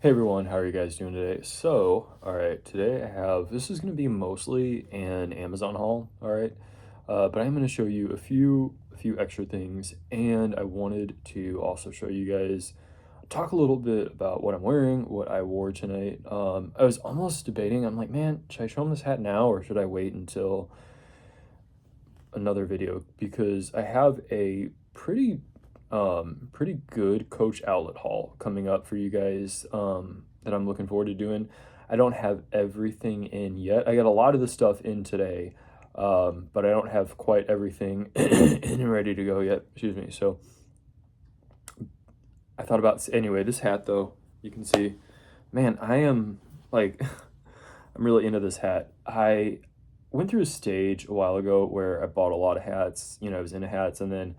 Hey everyone, how are you guys doing today? Alright, today this is going to be mostly an Amazon haul, alright? But I'm going to show you a few extra things, and I wanted to also show you guys, talk a little bit about what I'm wearing, what I wore tonight. I was almost debating, I'm like, man, should I show them this hat now, or should I wait until another video? Because I have a pretty good Coach outlet haul coming up for you guys, that I'm looking forward to doing. I don't have everything in yet. I got a lot of the stuff in today, but I don't have quite everything in and ready to go yet. Excuse me. So I thought about, anyway, this hat though, you can see, man, I am like, I'm really into this hat. I went through a stage a while ago where I bought a lot of hats, I was into hats, and then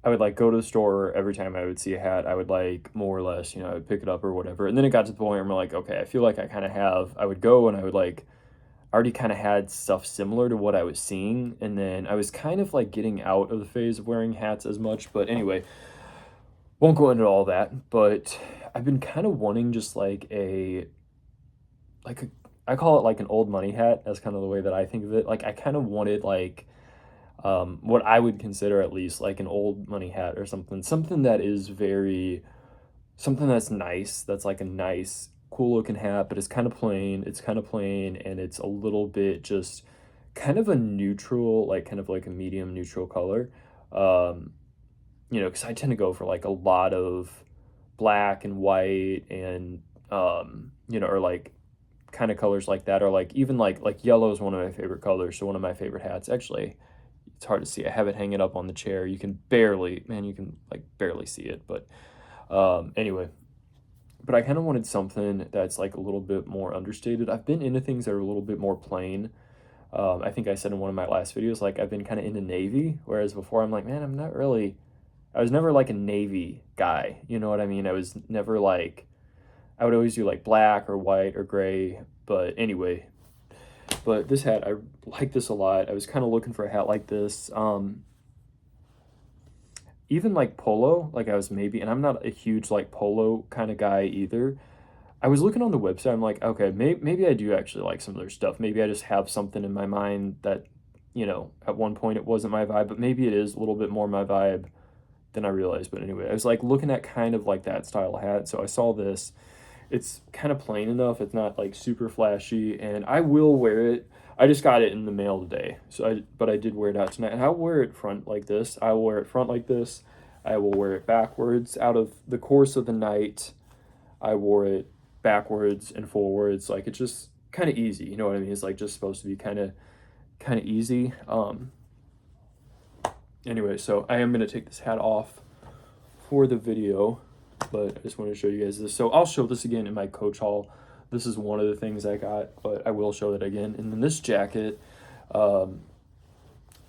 I would like go to the store every time I would see a hat. I would like more or less, I would pick it up or whatever. And then it got to the point where I'm like, okay, I feel like I would go and I would like, I already kind of had stuff similar to what I was seeing. And then I was kind of like getting out of the phase of wearing hats as much. But anyway, won't go into all that. But I've been kind of wanting just like a, I call it like an old money hat. That's kind of the way that I think of it. Like I kind of wanted like, what I would consider at least like an old money hat or something that is something that's nice, that's like a nice, cool looking hat, but it's kind of plain. It's kind of plain, and it's a little bit just kind of a neutral, like kind of like a medium neutral color. Um, because I tend to go for like a lot of black and white and, or like kind of colors like that, or like even like yellow is one of my favorite colors. So one of my favorite hats, actually, it's hard to see. I have it hanging up on the chair. You can barely, man, you can like barely see it. But anyway, but I kind of wanted something that's like a little bit more understated. I've been into things that are a little bit more plain. I think I said in one of my last videos, like I've been kind of into navy, whereas before I'm like, man, I was never like a navy guy. You know what I mean? I was never like, I would always do like black or white or gray. But anyway, but this hat, I like this a lot. I was kind of looking for a hat like this. Even like polo, like I was maybe, and I'm not a huge like polo kind of guy either. I was looking on the website. I'm like, okay, maybe I do actually like some of their stuff. Maybe I just have something in my mind that, at one point it wasn't my vibe, but maybe it is a little bit more my vibe than I realized. But anyway, I was like looking at kind of like that style of hat. So I saw this. It's kind of plain enough. It's not like super flashy, and I will wear it. I just got it in the mail today, but I did wear it out tonight. And I'll wear it front like this. I will wear it front like this. I will wear it backwards. Out of the course of the night, I wore it backwards and forwards. Like it's just kind of easy. You know what I mean? It's like just supposed to be kind of easy. Anyway, so I am gonna take this hat off for the video, but I just want to show you guys this. So I'll show this again in my Coach haul. This is one of the things I got, but I will show that again. And then um,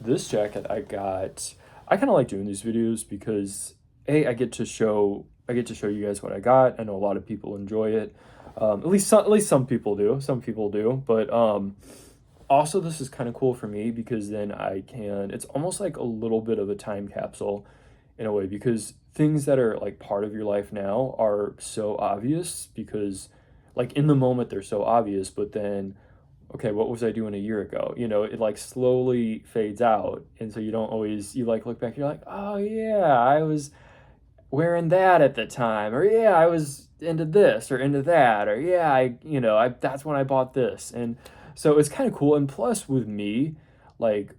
this jacket I got. I kind of like doing these videos because I get to show you guys what I got. I know a lot of people enjoy it. At least some people do. Some people do, but also this is kind of cool for me because then it's almost like a little bit of a time capsule in a way, because things that are like part of your life now are so obvious because like in the moment they're so obvious, but then okay, what was I doing a year ago? It like slowly fades out, and so you like look back, you're like, oh yeah, I was wearing that at the time, or yeah, I was into this or into that, or yeah, I that's when I bought this. And so it's kind of cool. And plus with me, like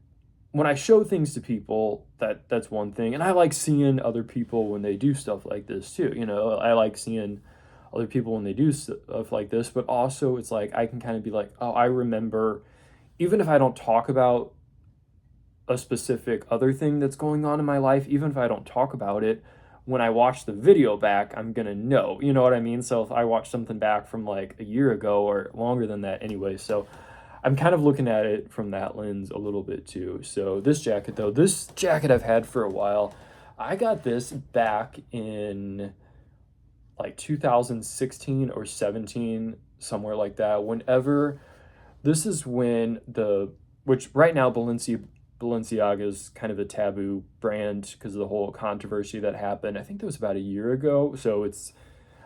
when I show things to people, that's one thing. And I like seeing other people when they do stuff like this too. I like seeing other people when they do stuff like this, but also it's like I can kind of be like, oh, I remember, even if I don't talk about a specific other thing that's going on in my life, even if I don't talk about it, when I watch the video back, I'm gonna know. You know what I mean? So if I watch something back from like a year ago or longer than that anyway, so I'm kind of looking at it from that lens a little bit too. So this jacket I've had for a while. I got this back in like 2016 or 17, somewhere like that. This is when which right now Balenciaga is kind of a taboo brand because of the whole controversy that happened. I think that was about a year ago. So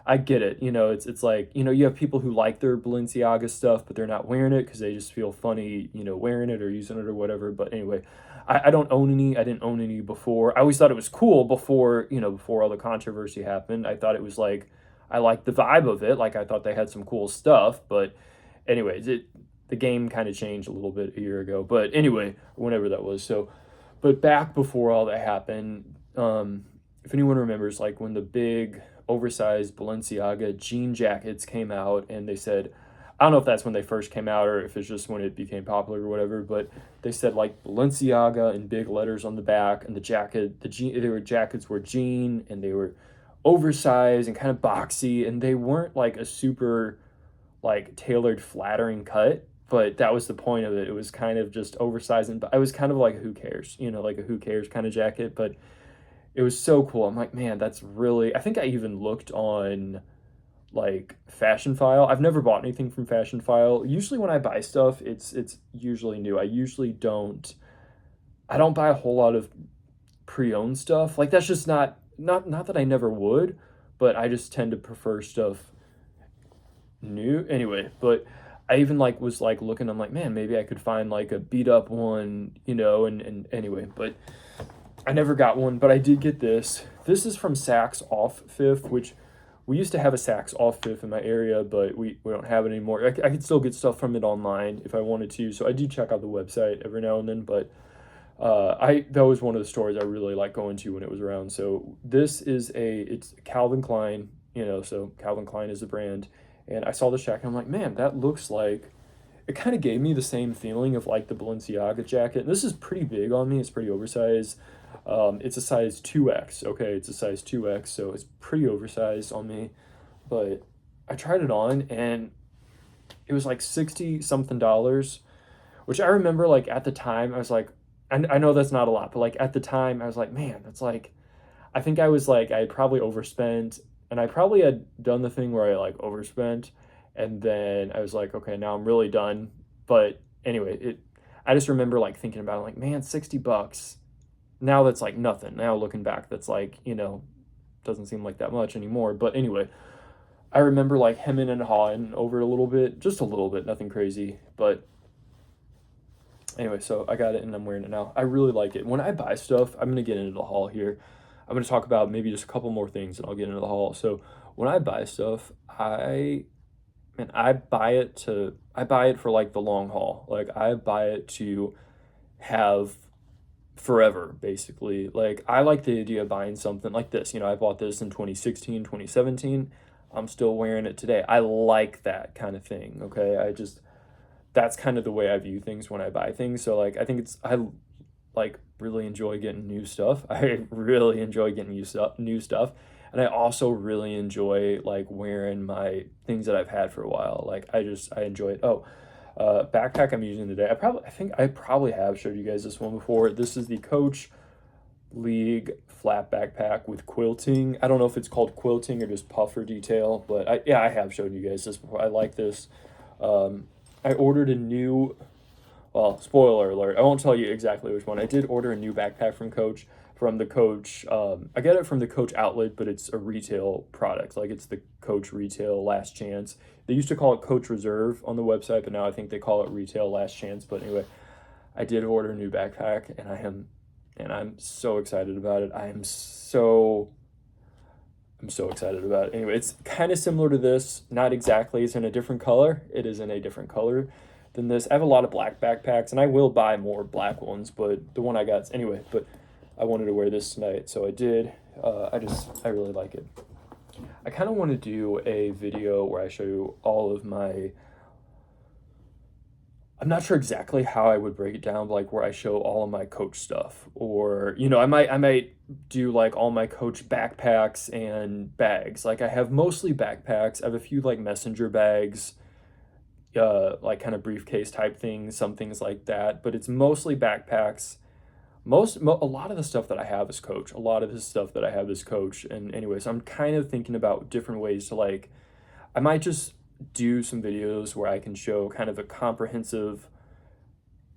I get it. You know, it's like, you know, you have people who like their Balenciaga stuff, but they're not wearing it because they just feel funny, you know, wearing it or using it or whatever. But anyway, I don't own any. I didn't own any before. I always thought it was cool before, you know, before all the controversy happened. I thought it was like, I liked the vibe of it. Like I thought they had some cool stuff. But anyways, the game kind of changed a little bit a year ago. But anyway, whenever that was. So, but back before all that happened, if anyone remembers, like when the big oversized Balenciaga jean jackets came out, and they said, I don't know if that's when they first came out or if it's just when it became popular or whatever, but they said like Balenciaga in big letters on the back, and the jacket, jackets were jean, and they were oversized and kind of boxy, and they weren't like a super like tailored flattering cut, but that was the point of it. It was kind of just oversized, and I was kind of like, who cares, you know, like a who cares kind of jacket. But it was so cool. I'm like, man, that's really, I think I even looked on like Fashion File. I've never bought anything from Fashion File. Usually when I buy stuff, it's usually new. I don't buy a whole lot of pre-owned stuff. Like that's just not that I never would, but I just tend to prefer stuff new anyway. But I even like was like looking, I'm like, man, maybe I could find like a beat up one, you know, and anyway, but I never got one. But I did get this. This is from Saks Off Fifth, which we used to have a Saks Off Fifth in my area, but we don't have it anymore. I could still get stuff from it online if I wanted to, so I do check out the website every now and then. But that was one of the stores I really liked going to when it was around. So this is it's Calvin Klein, you know, so Calvin Klein is the brand. And I saw this jacket, I'm like, man, that looks like, it kind of gave me the same feeling of like the Balenciaga jacket. And this is pretty big on me, it's pretty oversized. It's a size 2X, okay, it's a size 2X, so it's pretty oversized on me. But I tried it on, and it was like 60 something dollars, which I remember like at the time, I was like, I know that's not a lot, but like at the time, I was like, man, that's like, I think I was like, I had probably overspent, and I probably had done the thing where I like overspent, and then I was like, okay, now I'm really done. But anyway, I just remember like thinking about it, like, man, $60. Now that's like nothing. Now looking back, that's like, you know, doesn't seem like that much anymore. But anyway, I remember like hemming and hawing over it a little bit, just a little bit, nothing crazy. But anyway, so I got it and I'm wearing it now. I really like it. When I buy stuff, I'm going to get into the haul here. I'm going to talk about maybe just a couple more things and I'll get into the haul. So when I buy stuff, I buy it for like the long haul. Like I buy it to have forever, basically. Like I like the idea of buying something like this. You know, I bought this in 2016, 2017. I'm still wearing it today. I like that kind of thing. Okay. That's kind of the way I view things when I buy things. So like, I like really enjoy getting new stuff. I really enjoy getting new stuff. And I also really enjoy like wearing my things that I've had for a while. Like I enjoy it. Oh, backpack I'm using today. I think I probably have showed you guys this one before. This is the Coach League flat backpack with quilting. I don't know if it's called quilting or just puffer detail, but I have showed you guys this before. I like this. I ordered a new, well, spoiler alert, I won't tell you exactly which one. I did order a new backpack from the Coach. I get it from the Coach outlet, but it's a retail product. Like it's the Coach Retail Last Chance. They used to call it Coach Reserve on the website, but now I think they call it Retail Last Chance. But anyway, I did order a new backpack, and I'm so excited about it. I'm so excited about it. Anyway, it's kind of similar to this. Not exactly. It's in a different color. It is in a different color than this. I have a lot of black backpacks, and I will buy more black ones, but the one I got, anyway, but I wanted to wear this tonight, so I did. I really like it. I kind of want to do a video where I show you all of my, I'm not sure exactly how I would break it down, but like where I show all of my Coach stuff, or, you know, I might do like all my Coach backpacks and bags. Like I have mostly backpacks. I have a few like messenger bags, like kind of briefcase type things, some things like that, but it's mostly backpacks. A lot of the stuff that I have is Coach. A lot of the stuff that I have is Coach. And anyways, I'm kind of thinking about different ways to like, I might just do some videos where I can show kind of a comprehensive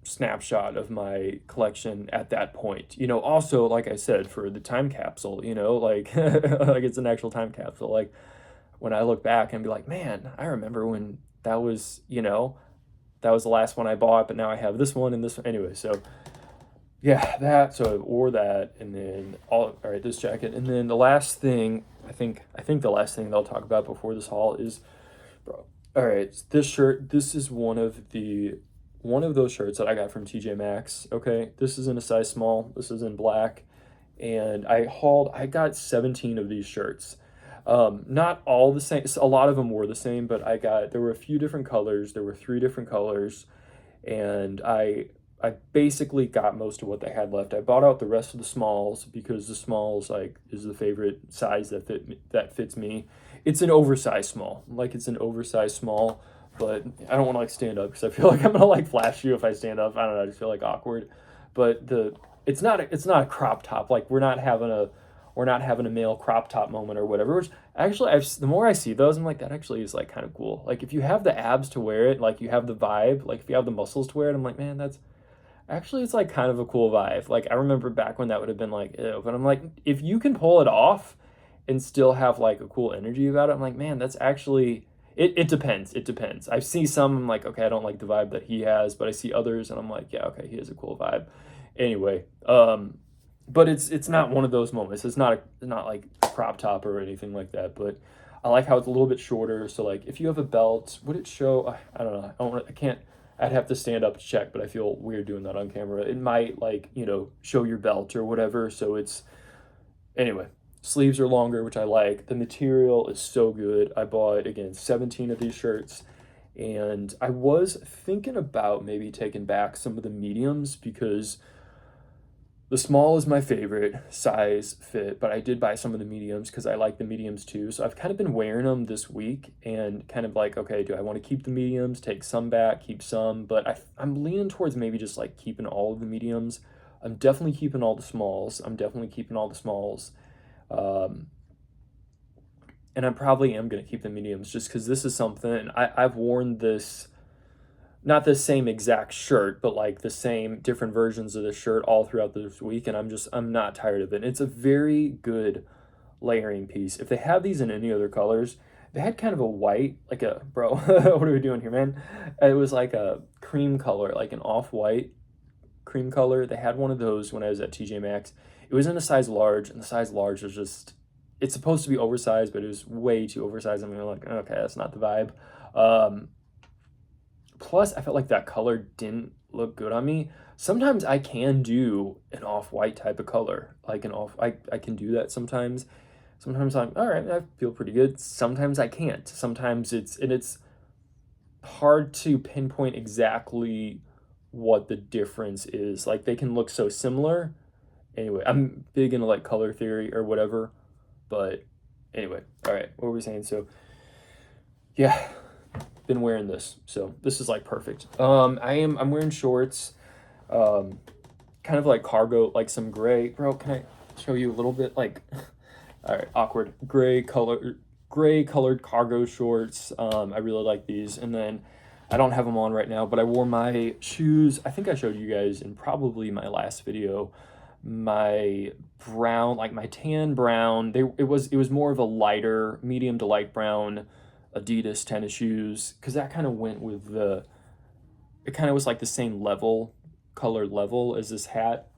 snapshot of my collection at that point. You know, also, like I said, for the time capsule, you know, like, like it's an actual time capsule. Like, when I look back and be like, man, I remember when that was, you know, that was the last one I bought, but now I have this one and this one. Anyway, so yeah, that, so I wore that, and then all right, this jacket, and then the last thing, I think the last thing they'll talk about before this haul is, bro, all right, this shirt, this is one of those shirts that I got from TJ Maxx. Okay, this is in a size small, this is in black, and I got 17 of these shirts. Not all the same, a lot of them were the same, but there were a few different colors, there were 3 different colors, and I basically got most of what they had left. I bought out the rest of the smalls because the smalls like is the favorite size that fits me. It's an oversized small, it's an oversized small, but I don't want to like stand up because I feel like I'm gonna like flash you if I stand up. I don't know, I just feel like awkward. But it's not a crop top. Like we're not having a male crop top moment or whatever. Which actually, the more I see those, I'm like, that actually is like kind of cool. Like if you have the abs to wear it, like you have the vibe, like if you have the muscles to wear it, I'm like, man, that's actually, it's like kind of a cool vibe. Like I remember back when that would have been like, ew. But I'm like, if you can pull it off and still have like a cool energy about it, I'm like, man, that's actually, it depends. It depends. I see some, I'm like, okay, I don't like the vibe that he has, but I see others and I'm like, yeah, okay, he has a cool vibe. Anyway, but it's not one of those moments. It's not like a crop top or anything like that, but I like how it's a little bit shorter. So like if you have a belt, would it show? I don't know. I can't. I'd have to stand up to check, but I feel weird doing that on camera. It might like, show your belt or whatever. So anyway, sleeves are longer, which I like. The material is so good. I bought, again, 17 of these shirts, and I was thinking about maybe taking back some of the mediums because the small is my favorite size fit, but I did buy some of the mediums because I like the mediums too. So I've kind of been wearing them this week and kind of like, okay, do I want to keep the mediums, take some back, keep some? But I'm leaning towards maybe just like keeping all of the mediums. I'm definitely keeping all the smalls. And I probably am going to keep the mediums just because this is something, I've worn this, not the same exact shirt, but like the same different versions of the shirt all throughout this week, and I'm not tired of it. It's a very good layering piece. If they have these in any other colors, they had kind of a white, like bro, what are we doing here, man? It was like a cream color, like an off-white cream color. They had one of those when I was at TJ Maxx. It was in a size large, and the size large was just, it's supposed to be oversized, but it was way too oversized. I'm like, okay, that's not the vibe. Plus, I felt like that color didn't look good on me. Sometimes I can do an off-white type of color, like I can do that sometimes. Sometimes I'm, all right, I feel pretty good. Sometimes I can't. Sometimes it's hard to pinpoint exactly what the difference is. Like they can look so similar. Anyway, I'm big into like color theory or whatever. But anyway, all right, what were we saying? So yeah, been wearing this, so this is like perfect. I'm wearing shorts, kind of like cargo, like some gray. Bro, can I show you a little bit? Like, all right, awkward gray colored cargo shorts. I really like these, and then I don't have them on right now, but I wore my shoes. I think I showed you guys in probably my last video. My brown, like my tan brown. It was more of a lighter, medium to light brown Adidas tennis shoes, because that kind of went with it kind of was like the same color level as this hat,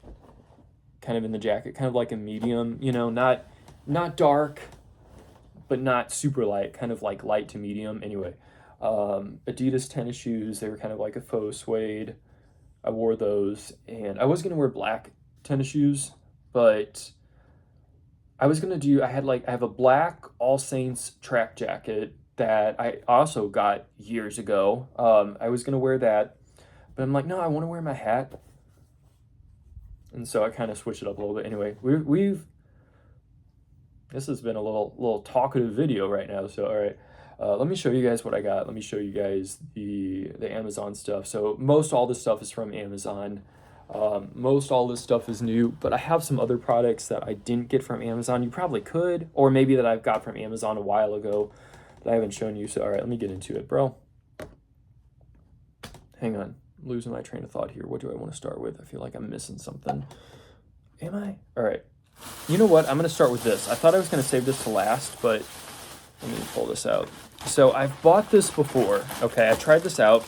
kind of in the jacket, kind of like a medium, not dark, but not super light, kind of like light to medium. Anyway, Adidas tennis shoes, they were kind of like a faux suede. I wore those, and I was going to wear black tennis shoes, but I have a black All Saints track jacket that I also got years ago. I was gonna wear that, but I'm like, no, I want to wear my hat, and so I kind of switched it up a little bit. Anyway, this has been a little talkative video right now. So all right, let me show you guys what I got. Let me show you guys the Amazon stuff. So most all this stuff is from Amazon. Most all this stuff is new, but I have some other products that I didn't get from Amazon. You probably could, or maybe that I've got from Amazon a while ago that I haven't shown you. So all right, let me get into it, bro. Hang on, I'm losing my train of thought here. What do I want to start with? I feel like I'm missing something. Am I? All right, you know what, I'm gonna start with this. I thought I was gonna save this to last, but let me pull this out. So I've bought this before. Okay, I tried this out.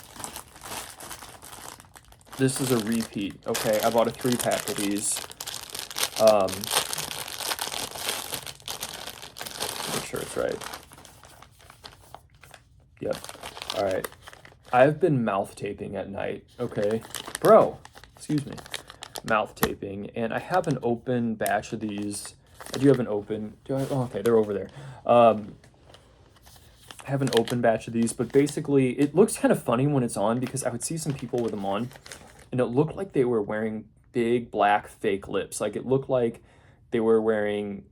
This is a repeat. Okay, I bought a 3-pack of these. Make sure it's right. Yep. All right. I've been mouth taping at night. Okay, bro. Excuse me. Mouth taping, and I have an open batch of these. I do have an open. Oh, okay, they're over there. I have an open batch of these, but basically, it looks kind of funny when it's on because I would see some people with them on, and it looked like they were wearing big black fake lips. Like it looked like they were wearing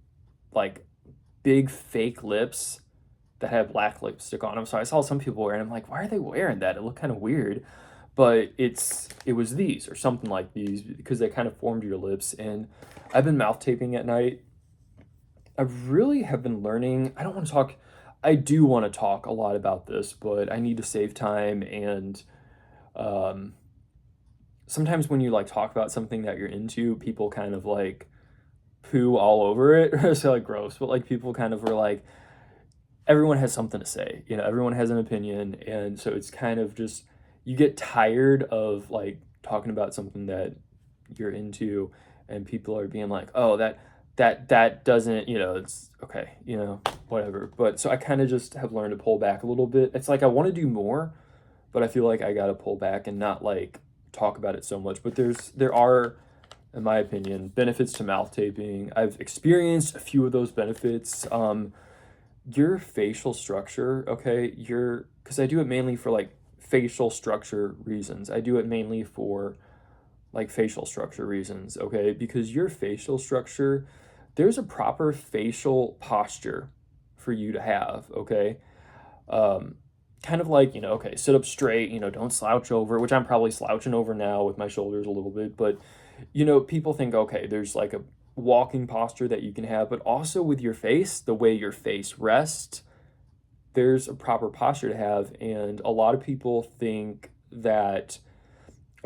like big fake lips that had black lipstick on them. So I saw some people wearing them. I'm like, why are they wearing that? It looked kind of weird. But it was these or something like these because they kind of formed your lips. And I've been mouth taping at night. I really have been learning. I don't want to talk. I do want to talk a lot about this, but I need to save time. And sometimes when you like talk about something that you're into, people kind of like poo all over it. So like gross, but like people kind of were like, everyone has something to say, you know, everyone has an opinion. And so it's kind of just, you get tired of like talking about something that you're into and people are being like, oh, that doesn't, you know, it's okay, you know, whatever. But so I kind of just have learned to pull back a little bit. It's like I want to do more, but I feel like I got to pull back and not like talk about it so much. But there are, in my opinion, benefits to mouth taping. I've experienced a few of those benefits. Your facial structure, okay, because I do it mainly for like facial structure reasons. I do it mainly for like facial structure reasons, okay? Because your facial structure, there's a proper facial posture for you to have, okay? Kind of like, you know, okay, sit up straight, you know, don't slouch over, which I'm probably slouching over now with my shoulders a little bit, but, you know, people think, okay, there's like a walking posture that you can have, but also with your face, the way your face rests, there's a proper posture to have. And a lot of people think that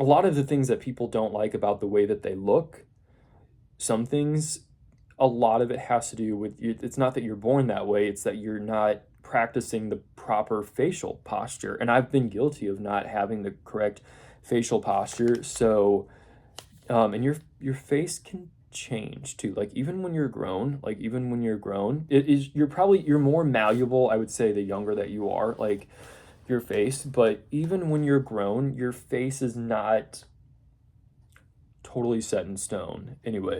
a lot of the things that people don't like about the way that they look, some things, a lot of it has to do with you. It's not that you're born that way, it's that you're not practicing the proper facial posture. And I've been guilty of not having the correct facial posture. So, and your face can change too. Like even when you're grown, you're more malleable, I would say, the younger that you are, like your face. But even when you're grown, your face is not totally set in stone. Anyway,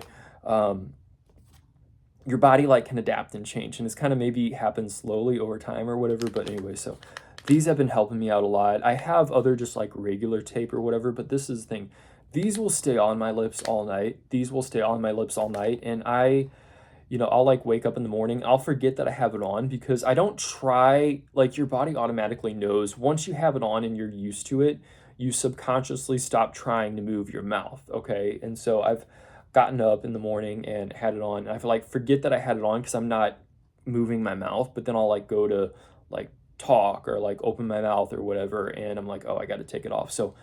your body like can adapt and change, and it's kind of maybe happens slowly over time or whatever. But anyway, so these have been helping me out a lot. I have other just like regular tape or whatever, but this is the thing. These will stay on my lips all night. These will stay on my lips all night. And I'll like wake up in the morning. I'll forget that I have it on because I don't try, like your body automatically knows once you have it on and you're used to it, you subconsciously stop trying to move your mouth. Okay. And so I've gotten up in the morning and had it on. And I feel like forget that I had it on because I'm not moving my mouth, but then I'll like go to like talk or like open my mouth or whatever. And I'm like, oh, I got to take it off. So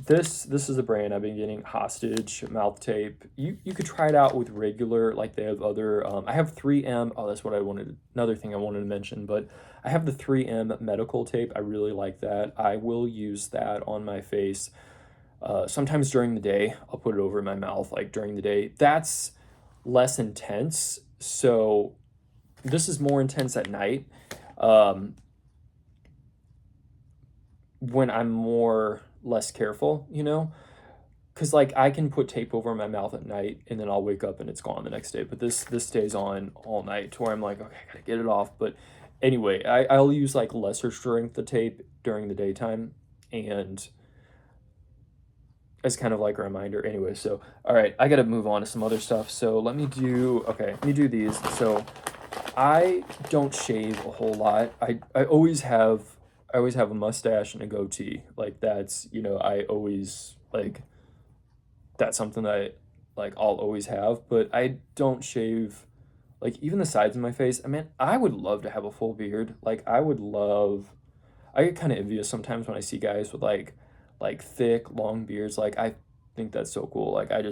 this is a brand I've been getting, Hostage mouth tape. You could try it out with regular, like they have other, I have 3M. Oh, that's what another thing I wanted to mention, but I have the 3M medical tape. I really like that. I will use that on my face. Sometimes during the day, I'll put it over my mouth, like during the day. That's less intense. So this is more intense at night. When I'm less careful, you know, because like I can put tape over my mouth at night and then I'll wake up and it's gone the next day. But this stays on all night to where I'm like, okay, I gotta get it off. But anyway, I'll use like lesser strength of tape during the daytime and as kind of like a reminder. Anyway, so all right, I gotta move on to some other stuff. So let me do these. So I don't shave a whole lot. I always have a mustache and a goatee. Like that's, I always like, that's something that I'll always have, but I don't shave like even the sides of my face. I mean, I would love to have a full beard. I get kind of envious sometimes when I see guys with like thick, long beards. Like I think that's so cool. Like I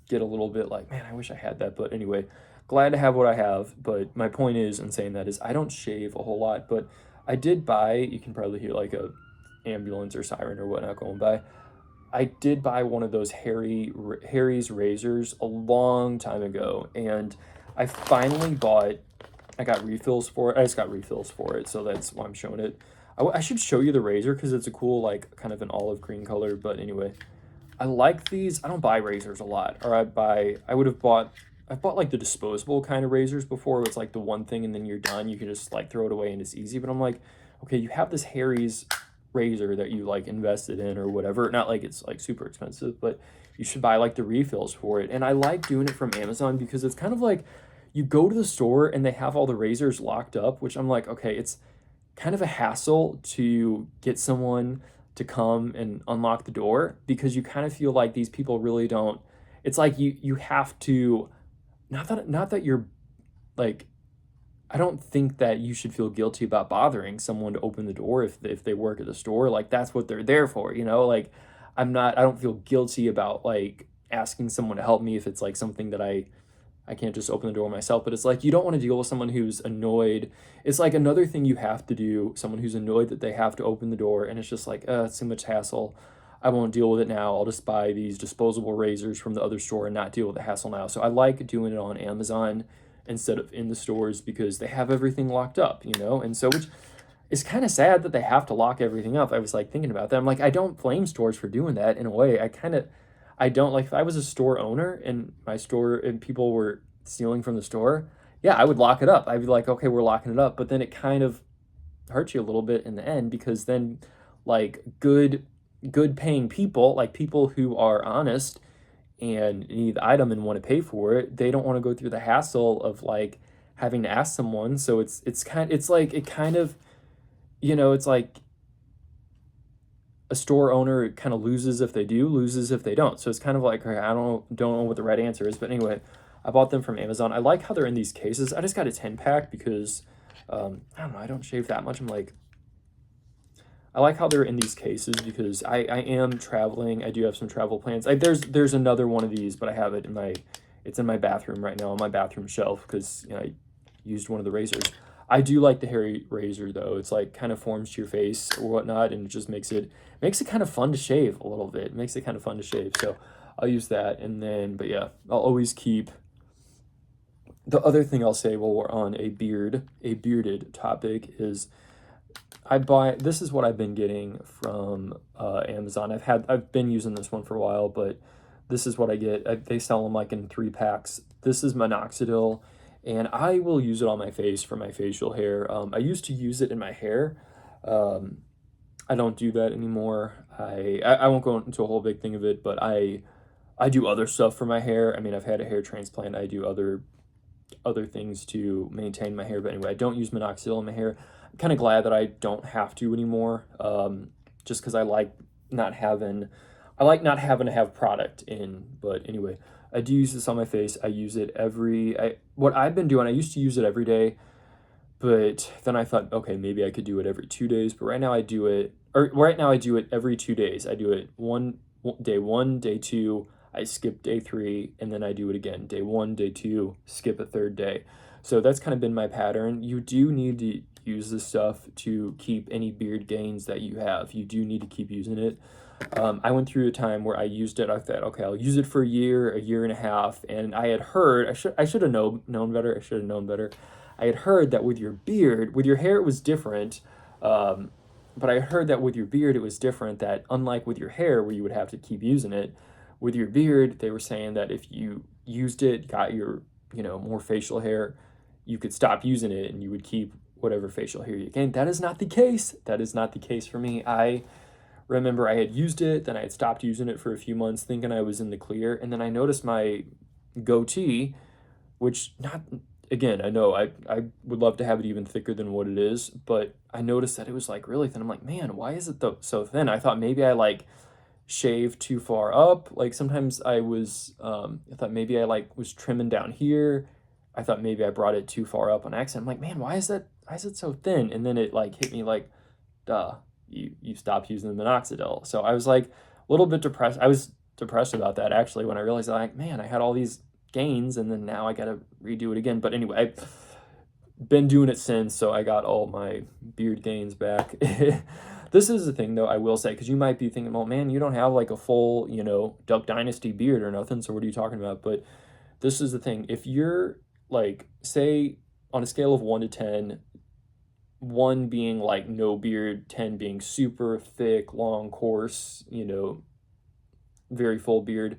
get a little bit like, man, I wish I had that. But anyway, glad to have what I have, but my point is, in saying that, is I don't shave a whole lot, but I did buy, you can probably hear like a ambulance or siren or whatnot going by. I did buy one of those Harry's razors a long time ago, and I finally bought, I got refills for it. I just got refills for it, so that's why I'm showing it. I should show you the razor because it's a cool, like, kind of an olive green color, but anyway. I like these. I don't buy razors a lot, or I've bought like the disposable kind of razors before. It's like the one thing and then you're done. You can just like throw it away and it's easy. But I'm like, okay, you have this Harry's razor that you like invested in or whatever. Not like it's like super expensive, but you should buy like the refills for it. And I like doing it from Amazon because it's kind of like you go to the store and they have all the razors locked up, which I'm like, okay, it's kind of a hassle to get someone to come and unlock the door because you kind of feel like these people really don't, it's like you have to, not that you're like, I don't think that you should feel guilty about bothering someone to open the door if they work at the store. Like that's what they're there for, you know? Like I don't feel guilty about like asking someone to help me if it's like something that I can't just open the door myself. But it's like you don't want to deal with someone who's annoyed. It's like another thing you have to do, someone who's annoyed that they have to open the door, and it's just like, it's too much hassle. I won't deal with it now. I'll just buy these disposable razors from the other store and not deal with the hassle now. So I like doing it on Amazon instead of in the stores because they have everything locked up, you know? And so, which is kind of sad that they have to lock everything up. I was like thinking about that. I'm like, I don't blame stores for doing that in a way. I don't like, if I was a store owner and my store and people were stealing from the store, yeah, I would lock it up. I'd be like, okay, we're locking it up. But then it kind of hurts you a little bit in the end because then like good paying people, like people who are honest and need the item and want to pay for it, they don't want to go through the hassle of like having to ask someone. So it's like it kind of, you know, it's like a store owner kind of loses if they do, loses if they don't. So it's kind of like, okay, I don't know what the right answer is, but anyway, I bought them from Amazon. I like how they're in these cases. I just got a 10-pack because I don't know, I don't shave that much. I like how they're in these cases because I am traveling. I do have some travel plans. There's another one of these, but I have it it's in my bathroom right now on my bathroom shelf because, you know, I used one of the razors. I do like the hairy razor though. It's like kind of forms to your face or whatnot, and it just makes it kind of fun to shave a little bit. It makes it kind of fun to shave. So I'll use that, and then, but yeah, I'll always keep. The other thing I'll say while we're on a bearded topic is this is what I've been getting from Amazon. I've been using this one for a while, but this is what I get. They sell them like in 3-packs. This is minoxidil, and I will use it on my face for my facial hair. I used to use it in my hair. I don't do that anymore. I won't go into a whole big thing of it, but I do other stuff for my hair. I mean, I've had a hair transplant. I do other things to maintain my hair, but anyway, I don't use minoxidil in my hair. I'm kind of glad that I don't have to anymore, just because I like not having to have product in. But anyway, I do use this on my face. I use it what I've been doing, I used to use it every day, but then I thought, okay, maybe I could do it every 2 days, but right now I do it every 2 days. I do it day 1, day 2, I skip day 3, and then I do it again. Day 1, day 2, skip a third day. So that's kind of been my pattern. You do need to use this stuff to keep any beard gains that you have. You do need to keep using it. I went through a time where I used it. I thought, okay, I'll use it for a year and a half. And I had heard, I should have known better. I should have known better. I had heard that with your beard, with your hair, it was different. But I heard that with your beard, it was different, that unlike with your hair where you would have to keep using it, with your beard, they were saying that if you used it, got your, more facial hair, you could stop using it and you would keep whatever facial hair you gained. That is not the case. That is not the case for me. I remember I had used it, then I had stopped using it for a few months thinking I was in the clear, and then I noticed my goatee, which again, I know I would love to have it even thicker than what it is, but I noticed that it was like really thin. I'm like, man, why is it so thin? I thought maybe I like shaved too far up. Like sometimes I thought maybe I like was trimming down here. I thought maybe I brought it too far up on accident. I'm like, man, why is it so thin? And then it like hit me like, duh, you stopped using the minoxidil. So I was like a little bit depressed. I was depressed about that actually when I realized like, man, I had all these gains, and then now I gotta redo it again. But anyway, I've been doing it since, so I got all my beard gains back. This is the thing, though, I will say, because you might be thinking, well, man, you don't have like a full, you know, Duck Dynasty beard or nothing, so what are you talking about? But this is the thing. If you're like, say, on a scale of 1 to 10, 1 being like no beard, 10 being super thick, long, coarse, you know, very full beard.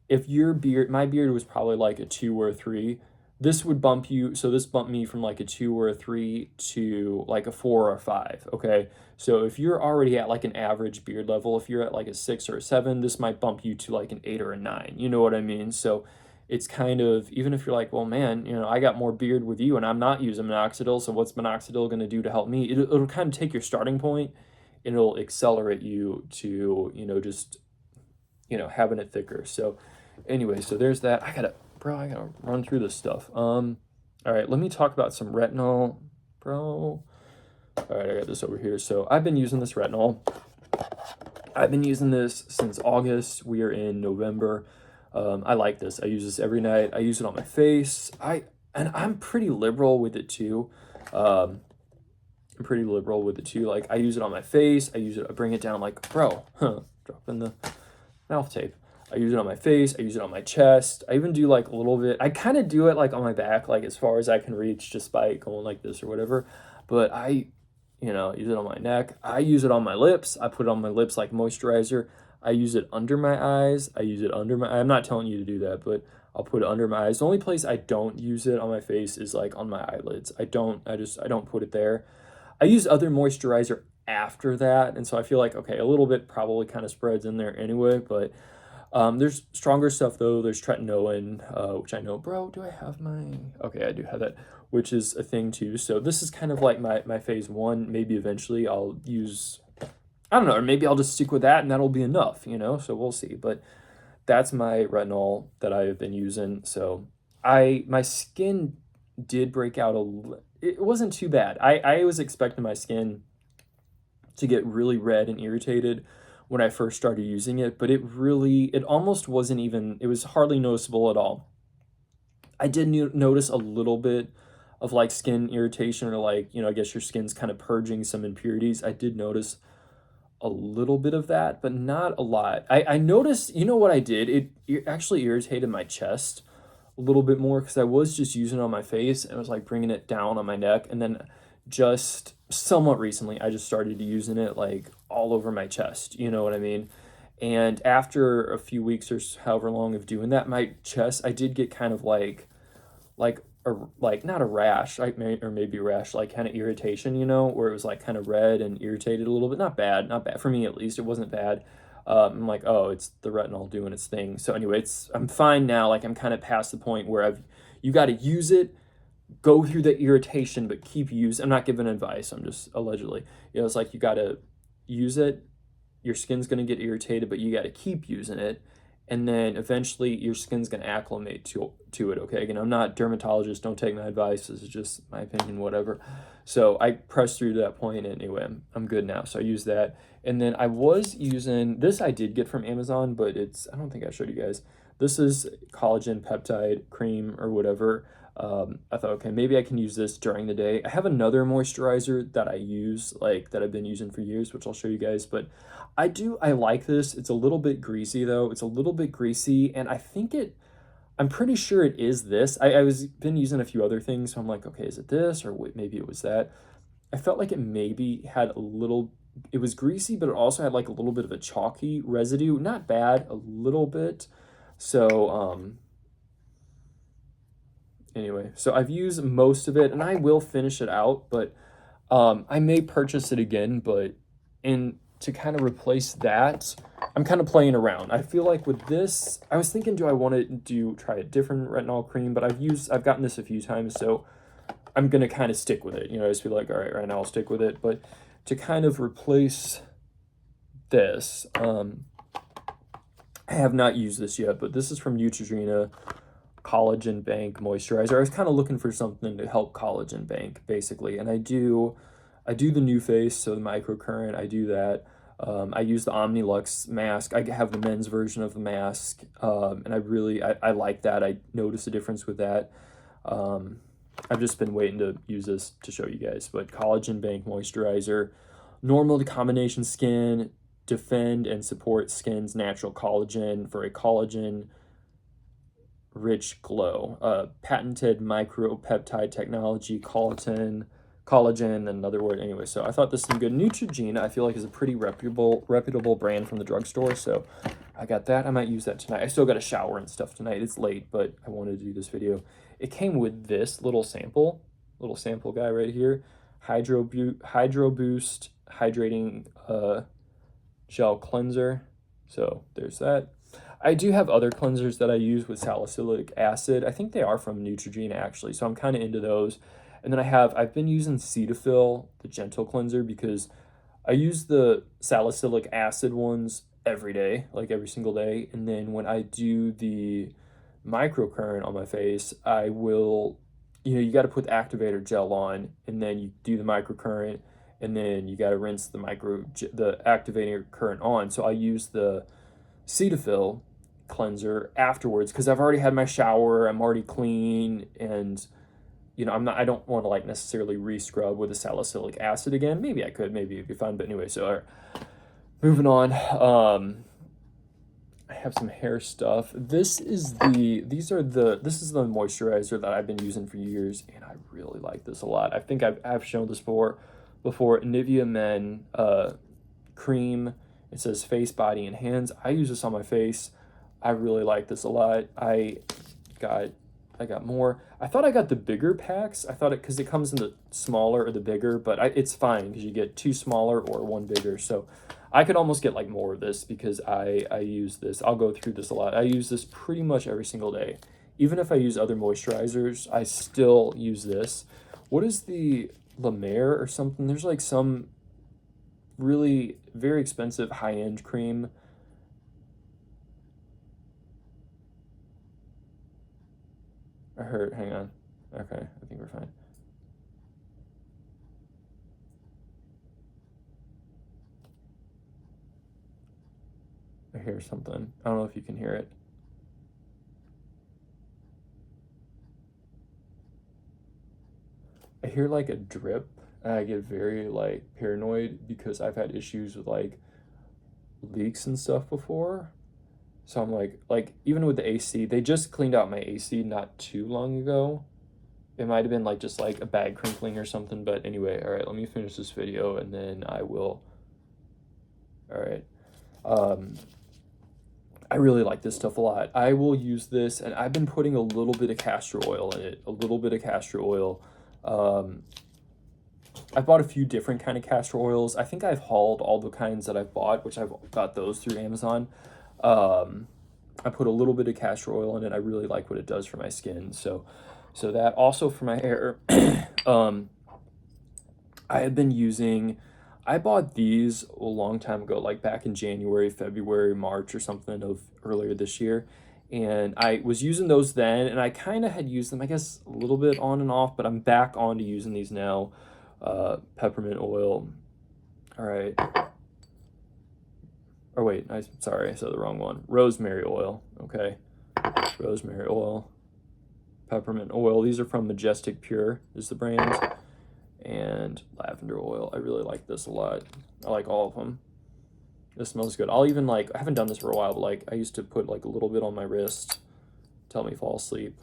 If your beard, my beard was probably like a 2 or a 3, this would bump you, so this bumped me from like a 2 or a 3 to like a 4 or a 5, okay? So if you're already at like an average beard level, if you're at like a 6 or a 7, this might bump you to like an 8 or a 9, you know what I mean? So it's kind of, even if you're like, well, man, you know, I got more beard with you and I'm not using minoxidil, so what's minoxidil going to do to help me? It'll kind of take your starting point and it'll accelerate you to, you know, just, you know, having it thicker. So anyway, so there's that. I gotta run through this stuff. All right, let me talk about some retinol, bro. All right, I got this over here. So I've been using this retinol. I've been using this since August. We are in November. I like this. I use this every night. I use it on my face. I'm pretty liberal with it too. I'm pretty liberal with it too. Like I use it on my face. I bring it down like, bro, dropping the mouth tape. I use it on my face. I use it on my chest. I even do like a little bit. I kind of do it like on my back, like as far as I can reach just by going like this or whatever. But I, you know, use it on my neck. I use it on my lips. I put it on my lips like moisturizer. I use it under my eyes. I use it under my, I'm not telling you to do that, but I'll put it under my eyes. The only place I don't use it on my face is like on my eyelids. I don't put it there. I use other moisturizer after that. And so I feel like, okay, a little bit probably kind of spreads in there anyway, but there's stronger stuff though. There's tretinoin, which I know, bro, do I have my, okay, I do have that, which is a thing too. So this is kind of like my phase 1. Maybe eventually I'll use, I don't know, or maybe I'll just stick with that and that'll be enough, you know, so we'll see. But that's my retinol that I have been using. So my skin did break out it wasn't too bad. I was expecting my skin to get really red and irritated when I first started using it, but it almost wasn't even, it was hardly noticeable at all. I did notice a little bit of like skin irritation or like, you know, I guess your skin's kind of purging some impurities. I did notice a little bit of that, but not a lot. I noticed, you know what I did? It actually irritated my chest a little bit more because I was just using it on my face and I was like bringing it down on my neck. And then just somewhat recently, I just started using it like all over my chest, you know what I mean? And after a few weeks or however long of doing that, my chest, I did get kind of like not a rash, or maybe a rash, like kind of irritation, you know, where it was like kind of red and irritated a little bit. Not bad for me at least. It wasn't bad. I'm like, oh, it's the retinol doing its thing. So anyway, I'm fine now. Like I'm kind of past the point where you got to use it, go through the irritation, but keep using. I'm not giving advice. I'm just allegedly, you know, it's like you got to use it. Your skin's going to get irritated, but you got to keep using it. And then eventually your skin's going to acclimate to it, okay? Again, I'm not a dermatologist. Don't take my advice. This is just my opinion, whatever. So I pressed through to that point. Anyway, I'm good now. So I use that. And then I was using, this I did get from Amazon, but I don't think I showed you guys. This is collagen peptide cream or whatever. I thought, okay, maybe I can use this during the day. I have another moisturizer that I use, like that I've been using for years, which I'll show you guys, but I like this. It's a little bit greasy though. It's a little bit greasy, and I'm pretty sure it is this. I was been using a few other things, so I'm like, okay, is it this? Or wait, maybe it was that. I felt like it maybe had it was greasy, but it also had like a little bit of a chalky residue. Not bad, a little bit. So, anyway, so I've used most of it, and I will finish it out, but I may purchase it again, but to kind of replace that, I'm kind of playing around. I feel like with this, I was thinking, do I want to try a different retinol cream? But I've gotten this a few times, so I'm going to kind of stick with it. You know, just be like, all right now I'll stick with it. But to kind of replace this, I have not used this yet, but this is from Neutrogena Collagen Bank Moisturizer. I was kind of looking for something to help collagen bank, basically. And I do the New Face, so the microcurrent, I do that. I use the Omnilux mask. I have the men's version of the mask, and I like that. I notice a difference with that. I've just been waiting to use this to show you guys. But Collagen Bank Moisturizer, normal to combination skin, defend and support skin's natural collagen for a collagen rich glow. Patented micropeptide technology, collagen, another word. Anyway, so I thought this was good. Neutrogena, I feel like, is a pretty reputable brand from the drugstore, so I got that. I might use that tonight. I still got to shower and stuff tonight. It's late, but I wanted to do this video. It came with this little sample guy right here. Hydro Boost Hydrating Gel Cleanser. So there's that. I do have other cleansers that I use with salicylic acid. I think they are from Neutrogena, actually, so I'm kind of into those. And then I've been using Cetaphil, the gentle cleanser, because I use the salicylic acid ones every day, like every single day. And then when I do the microcurrent on my face, I will, you got to put the activator gel on, and then you do the microcurrent, and then you got to rinse the activating current on. So I use the Cetaphil cleanser afterwards because I've already had my shower, I'm already clean, and I don't want to like necessarily re-scrub with the salicylic acid again. Maybe I could, maybe it'd be fun, but anyway, so all right, moving on. I have some hair stuff. This is the moisturizer that I've been using for years, and I really like this a lot. I think I've shown this before. Nivea Men cream. It says face, body, and hands. I use this on my face. I really like this a lot. I got more. I thought I got the bigger packs. I thought because it comes in the smaller or the bigger, but it's fine because you get 2 smaller or 1 bigger. So I could almost get like more of this because I use this. I'll go through this a lot. I use this pretty much every single day. Even if I use other moisturizers, I still use this. What is the La Mer or something? There's like some really very expensive high-end cream. Hang on. Okay, I think we're fine. I hear something. I don't know if you can hear it. I hear like a drip, and I get very like paranoid because I've had issues with like leaks and stuff before. So I'm like even with the AC, they just cleaned out my AC not too long ago. It might have been like just like a bag crinkling or something, but anyway, all right, let me finish this video and then I will. All right. I really like this stuff a lot. I will use this, and I've been putting a little bit of castor oil in it. I've bought a few different kind of castor oils. I think I've hauled all the kinds that I've bought, which I've got those through Amazon. I put a little bit of castor oil in it. I really like what it does for my skin. So that also for my hair. I bought these a long time ago, like back in January, February, March or something of earlier this year. And I was using those then, and I kind of had used them, I guess, a little bit on and off, but I'm back on to using these now. Peppermint oil. All right. Or wait, sorry, I said the wrong one. Rosemary oil, okay. Rosemary oil. Peppermint oil. These are from Majestic Pure is the brand. And lavender oil. I really like this a lot. I like all of them. This smells good. I'll even I haven't done this for a while, but like I used to put like a little bit on my wrist to help me fall asleep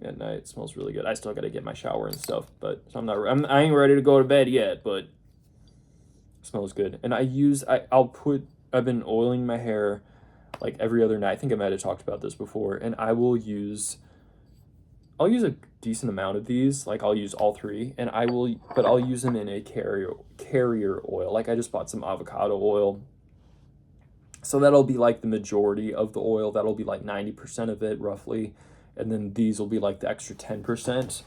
at night. It smells really good. I still got to get my shower and stuff, but so I ain't ready to go to bed yet, but it smells good. And I've been oiling my hair like every other night. I think I might have talked about this before, and I'll use a decent amount of these. Like I'll use all 3, and I'll use them in a carrier oil. Like I just bought some avocado oil. So that'll be like the majority of the oil. That'll be like 90% of it roughly. And then these will be like the extra 10%.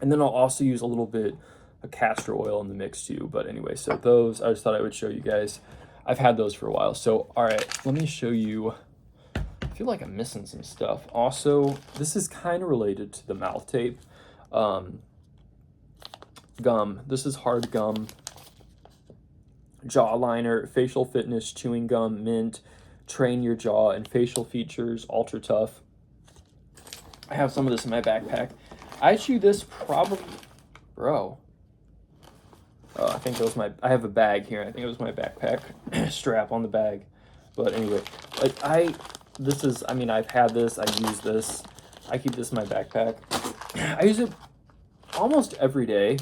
And then I'll also use a little bit of castor oil in the mix too. But anyway, so those, I just thought I would show you guys. I've had those for a while. So, all right, let me show you. I feel like I'm missing some stuff. Also, this is kind of related to the mouth tape. Gum. This is hard gum. jaw liner, facial fitness, chewing gum, mint, train your jaw, and facial features, ultra tough. I have some of this in my backpack. I chew this probably, bro. I think it was my, I have a bag here. I think it was my backpack strap on the bag. But anyway, like this is, I mean, I've had this, I use this. I keep this in my backpack. I use it almost every day.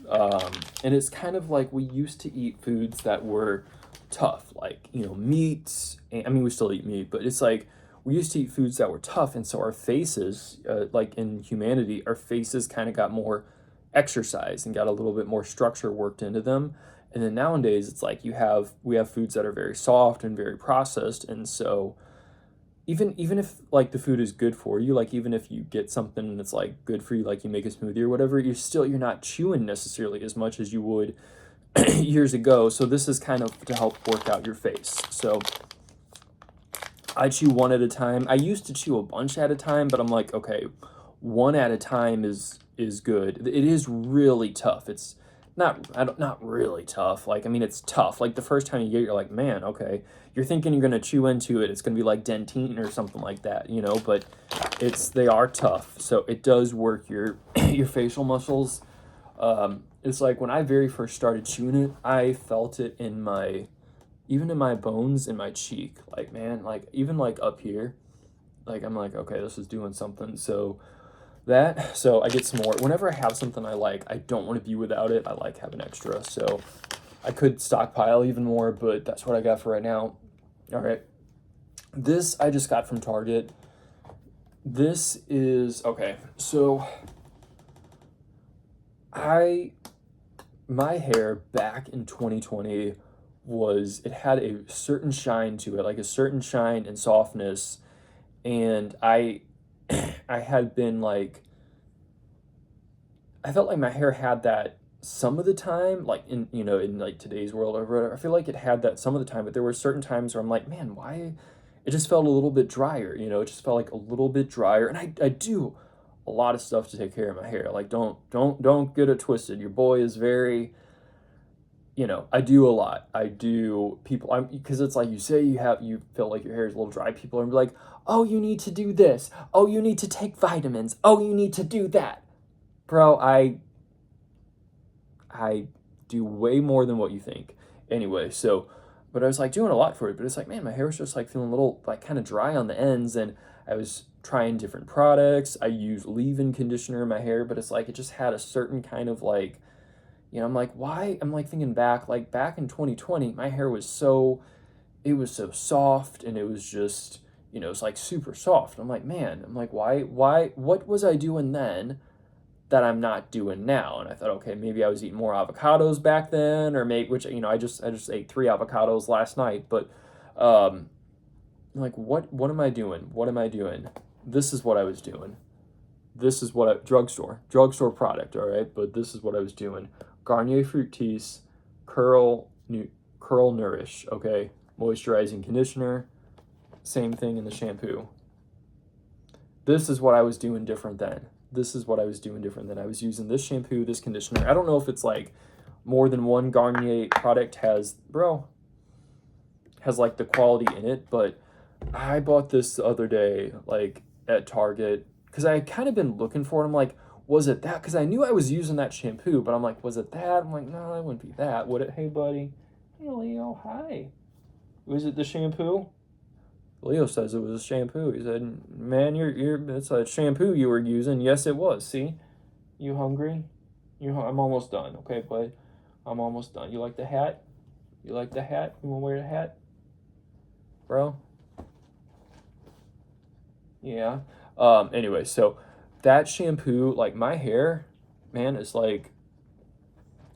And it's kind of like we used to eat foods that were tough, like, you know, meats. And, I mean, we still eat meat, but it's like we used to eat foods that were tough. And so our faces, like in humanity, our faces kind of got more exercise and got a little bit more structure worked into them. And then nowadays it's like we have foods that are very soft and very processed. And so even if like the food is good for you, like even if you get something that's like good for you, like you make a smoothie or whatever, you're not chewing necessarily as much as you would years ago. So this is kind of to help work out your face. So I chew one at a time. I used to chew a bunch at a time, but I'm like, okay, one at a time is good. It is really tough. It's not really tough. Like, I mean, it's tough. Like the first time you get it, you're like, man, okay. You're thinking you're gonna chew into it. It's gonna be like dentine or something like that, you know. But they are tough. So it does work your your facial muscles. It's like when I very first started chewing it, I felt it even in my bones in my cheek. Like, man, like even like up here, like I'm like, okay, this is doing something. So I get some more. Whenever I have something I like, I don't want to be without it. I like having extra. So I could stockpile even more, but that's what I got for right now. All right. This I just got from Target. This is, okay, so my hair back in 2020 it had a certain shine to it, like a certain shine and softness. And I had been like, I felt like my hair had that some of the time, like in, you know, in like today's world or whatever. I feel like it had that some of the time, but there were certain times where I'm like, man, why? It just felt a little bit drier, you know, it just felt like a little bit drier. And I do a lot of stuff to take care of my hair. Like, don't get it twisted. Your boy is very, you know, I do a lot. Because it's like you say you feel like your hair is a little dry. People are like, oh, you need to do this. Oh, you need to take vitamins. Oh, you need to do that. Bro, I do way more than what you think. Anyway, so, but I was like doing a lot for it, but it's like, man, my hair was just like feeling a little like kind of dry on the ends, and I was trying different products. I use leave-in conditioner in my hair, but it's like it just had a certain kind of like, you know, I'm like, why? I'm like thinking back, like back in 2020, my hair was it was so soft, and it was just, you know, it's like super soft. I'm like, man, why, what was I doing then that I'm not doing now? And I thought, okay, maybe I was eating more avocados back then, or maybe, which, you know, I just ate 3 avocados last night, but, like, what am I doing? What am I doing? This is what I was doing. This is what drugstore product, all right? But this is what I was doing. Garnier Fructis Curl Nourish, okay? Moisturizing conditioner. Same thing in the shampoo. This is what I was doing different then. I was using this shampoo, this conditioner. I don't know if it's like more than one Garnier product has like the quality in it, but I bought this the other day, like at Target, because I had kind of been looking for it. I'm like, was it that? Because I knew I was using that shampoo, but I'm like, was it that? I'm like, no, that wouldn't be that, would it? Hey, buddy. Hey, Leo, hi. Was it the shampoo? Leo says it was a shampoo. He said, man, it's a shampoo you were using. Yes, it was. See? You hungry? I'm almost done. Okay, bud? I'm almost done. You like the hat? You like the hat? You want to wear the hat? Bro? Yeah. Anyway, so that shampoo, like my hair, man, is like,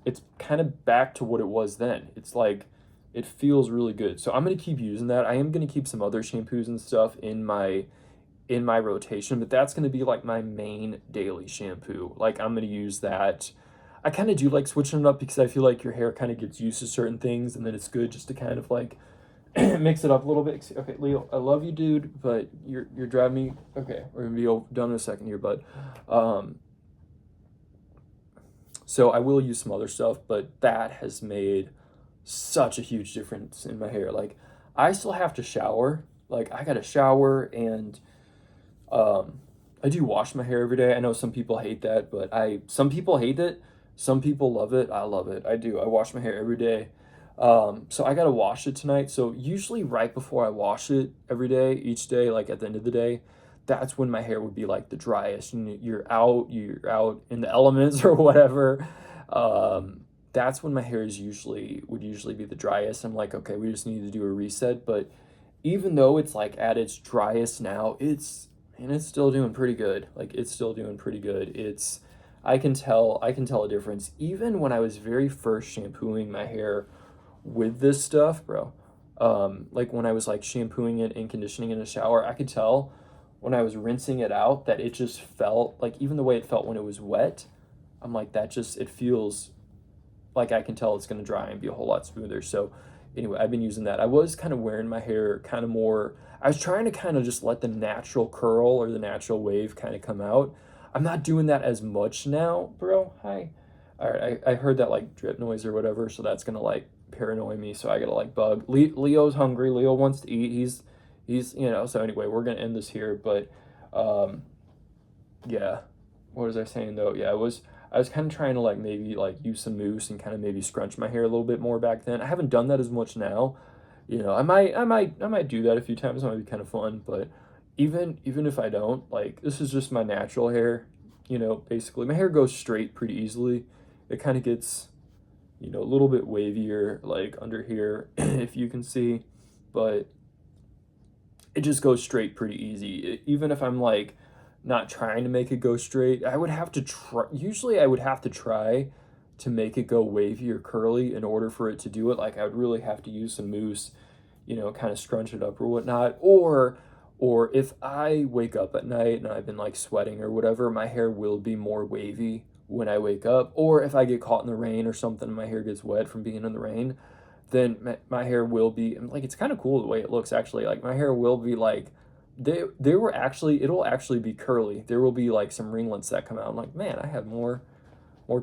it's kind of back to what it was then. It's like, it feels really good. So I'm going to keep using that. I am going to keep some other shampoos and stuff in my rotation, but that's going to be like my main daily shampoo. Like I'm going to use that. I kind of do like switching it up because I feel like your hair kind of gets used to certain things, and then it's good just to kind of like mix it up a little bit. Okay, Leo, I love you, dude, but you're driving me. Okay, we're going to be done in a second here, bud. So I will use some other stuff, but that has made such a huge difference in my hair. Like, I still have to shower. Like, I gotta shower, and I do wash my hair every day. I know some people hate that, but some people hate it. Some people love it. I love it. I do. I wash my hair every day. So I gotta wash it tonight. So usually right before I wash it every day, each day, like at the end of the day, that's when my hair would be like the driest. And you're out in the elements or whatever. That's when my hair would usually be the driest. I'm like, okay, we just need to do a reset. But even though it's like at its driest now, it's still doing pretty good. Like, it's still doing pretty good. I can tell a difference. Even when I was very first shampooing my hair with this stuff, bro. Like when I was like shampooing it and conditioning in the shower, I could tell when I was rinsing it out that it just felt like, even the way it felt when it was wet, I'm like, it feels like I can tell it's going to dry and be a whole lot smoother. So anyway, I've been using that. I was kind of wearing my hair kind of more, I was trying to kind of just let the natural curl or the natural wave kind of come out. I'm not doing that as much now, bro. Hi. All right, I heard that like drip noise or whatever, so that's gonna like paranoid me. So I gotta like bug. Leo's hungry. Leo wants to eat. He's So anyway, we're gonna end this here. But yeah. What was I saying though? Yeah, I was kind of trying to like maybe like use some mousse and kind of maybe scrunch my hair a little bit more back then. I haven't done that as much now. I might do that a few times. It might be kind of fun, but even if I don't, like, this is just my natural hair. Basically my hair goes straight pretty easily. It kind of gets, a little bit wavier like under here if you can see, but it just goes straight pretty easy. Even if I'm like not trying to make it go straight, I would have to try. Usually I would have to try to make it go wavy or curly in order for it to do it. Like, I would really have to use some mousse, kind of scrunch it up or whatnot. Or if I wake up at night and I've been like sweating or whatever, my hair will be more wavy when I wake up. Or if I get caught in the rain or something and my hair gets wet from being in the rain, then my hair will be, like, it's kind of cool the way it looks actually. Like, my hair will be like, it'll actually be curly. There will be like some ringlets that come out. I'm like, man, I have more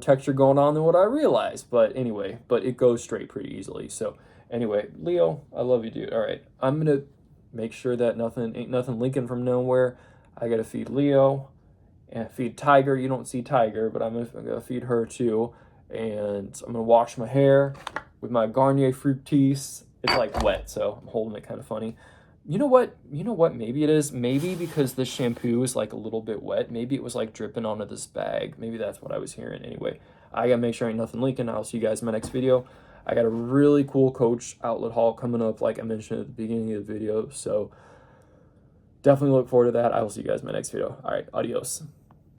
texture going on than what I realized. But anyway, it goes straight pretty easily. So anyway, Leo, I love you, dude. All right, I'm gonna make sure that ain't nothing leaking from nowhere. I gotta feed Leo and feed Tiger. You don't see Tiger, but I'm gonna feed her too. And I'm gonna wash my hair with my Garnier Fructis. It's like wet, so I'm holding it kind of funny. You know what? Maybe it is. Maybe because the shampoo is like a little bit wet. Maybe it was like dripping onto this bag. Maybe that's what I was hearing. Anyway, I gotta make sure ain't nothing leaking. I'll see you guys in my next video. I got a really cool Coach outlet haul coming up, like I mentioned at the beginning of the video. So definitely look forward to that. I will see you guys in my next video. All right, adios.